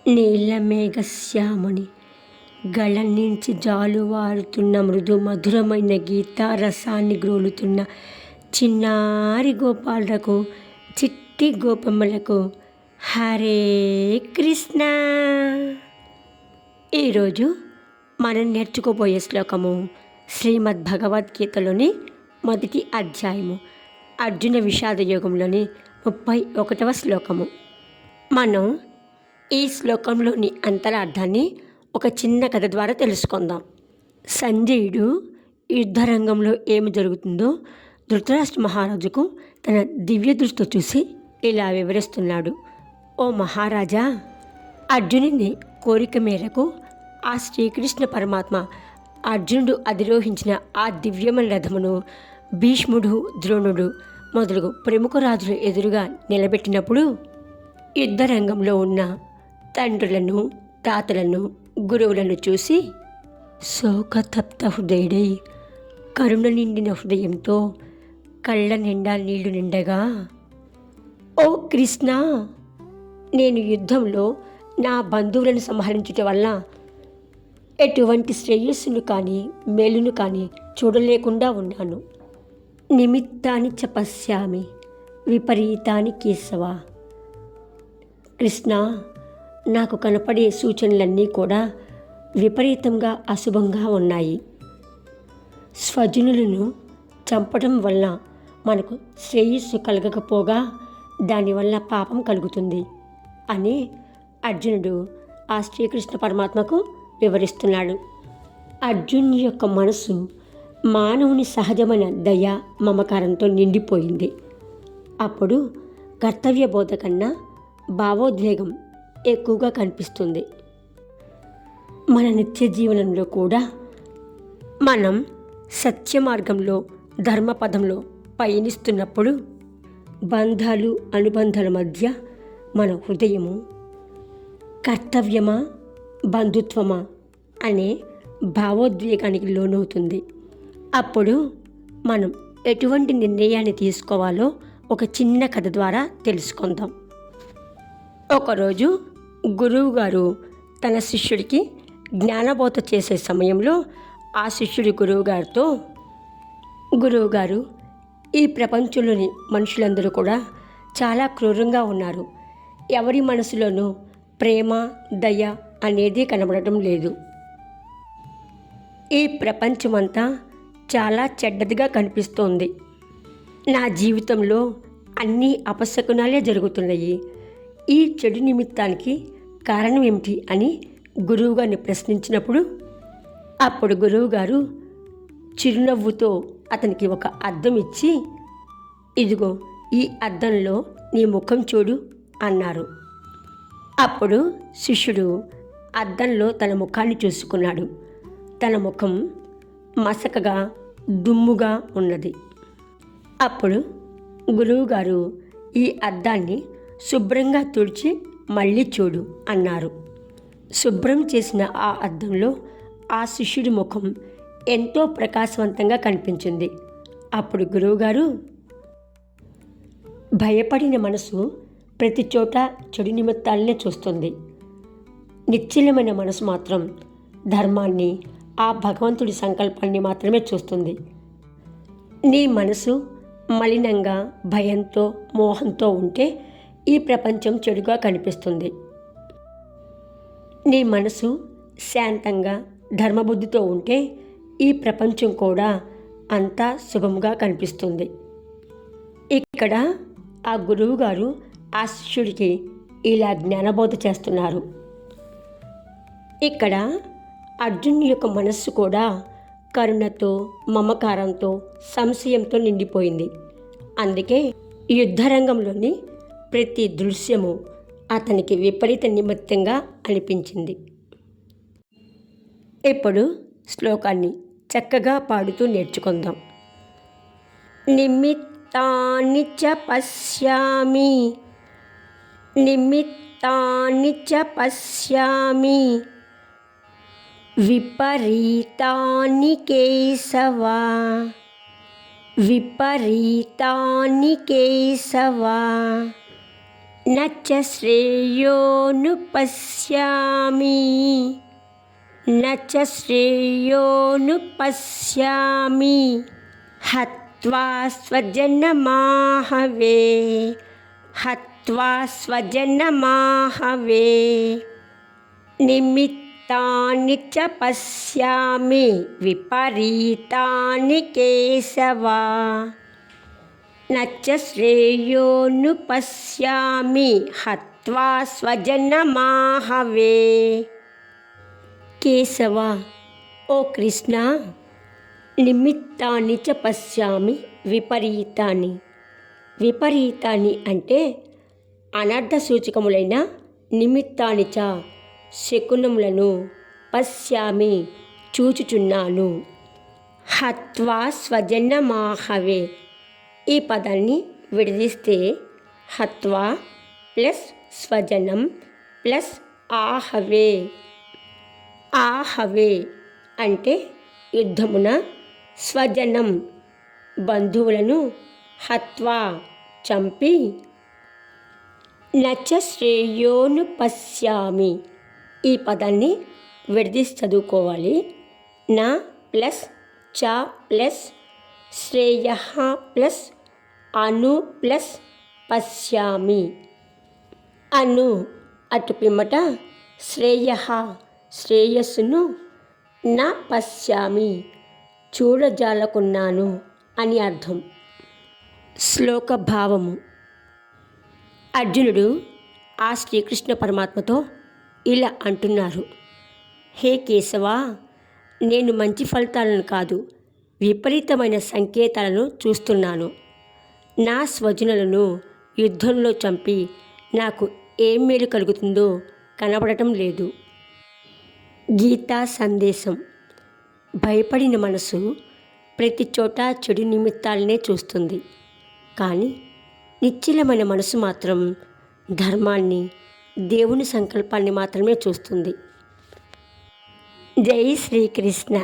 నీల మేఘశ్యాముని గళం నుంచి జాలువారుతున్న మృదు మధురమైన గీతారసాన్ని గ్రోలుతున్న చిన్నారి గోపాలకు, చిట్టి గోపమ్మలకు హరే కృష్ణ. ఈరోజు మనం నేర్చుకోబోయే శ్లోకము శ్రీమద్ భగవద్గీతలోని మొదటి అధ్యాయము అర్జున విషాద యోగంలోని 31వ శ్లోకము. మనం ఈ శ్లోకంలోని అంతరార్థాన్ని ఒక చిన్న కథ ద్వారా తెలుసుకుందాం. సంజయుడు యుద్ధరంగంలో ఏమి జరుగుతుందో ధృతరాష్ట్ర మహారాజుకు తన దివ్య దృష్టితో చూసి ఇలా వివరిస్తున్నాడు. ఓ మహారాజా, అర్జునుని కోరిక మేరకు ఆ శ్రీకృష్ణ పరమాత్మ అర్జునుడు అధిరోహించిన ఆ దివ్యమైన రథమును భీష్ముడు, ద్రోణుడు మొదలగు ప్రముఖ రాజులు ఎదురుగా నిలబెట్టినప్పుడు యుద్ధరంగంలో ఉన్న తండ్రులను, తాతలను, గురువులను చూసి శోకతప్త హృదయుడై కరుణ నిండిన హృదయంతో కళ్ళ నిండా నీళ్లు నిండగా, ఓ కృష్ణ, నేను యుద్ధంలో నా బంధువులను సంహరించుట వల్ల ఎటువంటి శ్రేయస్సును కానీ మేలును కానీ చూడలేకుండా ఉన్నాను. నిమిత్తాన్ని చ పశ్యామి విపరీతాన్ని కేశవ. కృష్ణ, నాకు కనపడే సూచనలన్నీ కూడా విపరీతంగా అశుభంగా ఉన్నాయి. స్వజనులను చంపడం వల్ల మనకు శ్రేయస్సు కలగకపోగా దానివల్ల పాపం కలుగుతుంది అని అర్జునుడు ఆ శ్రీకృష్ణ పరమాత్మకు వివరిస్తున్నాడు. అర్జునుని యొక్క మనసు మానవుని సహజమైన దయ, మమకారంతో నిండిపోయింది. అప్పుడు కర్తవ్య బోధ కన్నా భావోద్వేగం ఎక్కువగా కనిపిస్తుంది. మన నిత్య జీవనంలో కూడా మనం సత్య మార్గంలో, ధర్మపదంలో పయనిస్తున్నప్పుడు బంధాలు, అనుబంధాల మధ్య మన హృదయము కర్తవ్యమా, బంధుత్వమా అనే భావోద్వేగానికి లోనవుతుంది. అప్పుడు మనం ఎటువంటి నిర్ణయాన్ని తీసుకోవాలో ఒక చిన్న కథ ద్వారా తెలుసుకుందాం. ఒకరోజు గురువుగారు తన శిష్యుడికి జ్ఞానబోధ చేసే సమయంలో ఆ శిష్యుడి గురువుగారితో, గురువుగారు, ఈ ప్రపంచంలోని మనుషులందరూ కూడా చాలా క్రూరంగా ఉన్నారు. ఎవరి మనసులోనూ ప్రేమ, దయ అనేది కనబడటం లేదు. ఈ ప్రపంచమంతా చాలా చెడ్డదిగా కనిపిస్తోంది. నా జీవితంలో అన్ని అపశకునాలే జరుగుతున్నాయి. ఈ చెడు నిమిత్తానికి కారణం ఏమిటి అని గురువుగారిని ప్రశ్నించినప్పుడు అప్పుడు గురువుగారు చిరునవ్వుతో అతనికి ఒక అద్దం ఇచ్చి, ఇదిగో ఈ అద్దంలో నీ ముఖం చూడు అన్నారు. అప్పుడు శిష్యుడు అద్దంలో తన ముఖాన్ని చూసుకున్నాడు. తన ముఖం మసకగా, దుమ్ముగా ఉన్నది. అప్పుడు గురువుగారు ఈ అద్దాన్ని శుభ్రంగా తుడిచి మళ్ళీ చూడు అన్నారు. శుభ్రం చేసిన ఆ అద్దంలో ఆ శిష్యుడి ముఖం ఎంతో ప్రకాశవంతంగా కనిపించింది. అప్పుడు గురువుగారు, భయపడిన మనసు ప్రతి చోట చెడు నిమిత్తాలనే చూస్తుంది. నిశ్చలమైన మనసు మాత్రం ధర్మాన్ని, ఆ భగవంతుడి సంకల్పాన్ని మాత్రమే చూస్తుంది. నీ మనసు మలినంగా, భయంతో, మోహంతో ఉంటే ఈ ప్రపంచం చెడుగా కనిపిస్తుంది. నీ మనసు శాంతంగా, ధర్మబుద్ధితో ఉంటే ఈ ప్రపంచం కూడా అంతా శుభంగా కనిపిస్తుంది. ఇక్కడ ఆ గురువుగారు ఆ శిష్యుడికి ఇలా జ్ఞానబోధ చేస్తున్నారు. ఇక్కడ అర్జునుని యొక్క మనస్సు కూడా కరుణతో, మమకారంతో, సంశయంతో నిండిపోయింది. అందుకే యుద్ధరంగంలోని ప్రతి దృశ్యము అతనికి విపరీత నిమిత్తంగా అనిపించింది. ఇప్పుడు శ్లోకాన్ని చక్కగా పాడుతూ నేర్చుకుందాం. నిమిత్తాన్ని చ పశ్యామి నిమిత్తాన్ని చ పశ్యామి విపరీతాన్ని కేశవ విపరీతాన్ని కేశవ న చ శ్రేయోనుపశ్యామి న చ శ్రేయోనుపశ్యామి హత్వా స్వజనమాహవే హత్వా స్వజనమాహవే నిమిత్తాని చ పశ్యామి విపరీతాని కేశవ న చ శ్రేయోనుపశ్యామి హత్వా స్వజనమాహవే. కేశవ, ఓ కృష్ణ, నిమిత్తాన్ని చ పశ్యామి విపరీతాన్ని. విపరీతాన్ని అంటే అనర్థ సూచకములైన నిమిత్తాన్ని చ శకునములను పశ్యామి చూచుచున్నాను. హత్వా స్వజనమాహవే, ఈ పదాన్ని విడదీస్తే హత్వా ప్లస్ స్వజనం ప్లస్ ఆహవే. ఆహవే అంటే యుద్ధమున, స్వజనం బంధువులను, హత్వా చంపి, నచ శ్రేయోనుపశ్యామి, ఈ పదాన్ని విడదీసి చదువుకోవాలి. నా ప్లస్ చ ప్లస్ శ్రేయ ప్లస్ అను ప్లస్ పశ్యామి. అను అటు పిమ్మట శ్రేయ శ్రేయస్సును, నా పశ్యామి చూడజాలకున్నాను అని అర్థం. శ్లోక భావము. అర్జునుడు ఆ శ్రీకృష్ణ పరమాత్మతో ఇలా అంటున్నారు: హే కేశవా, నేను మంచి ఫలితాలను కాదు, విపరీతమైన సంకేతాలను చూస్తున్నాను. నా స్వజనులను యుద్ధంలో చంపి నాకు ఏం మేలు కలుగుతుందో కనబడటం లేదు. గీతా సందేశం. భయపడిన మనసు ప్రతి చోట చెడు నిమిత్తాలనే చూస్తుంది, కానీ నిశ్చలమైన మనసు మాత్రం ధర్మాన్ని, దేవుని సంకల్పాన్ని మాత్రమే చూస్తుంది. జై శ్రీకృష్ణ.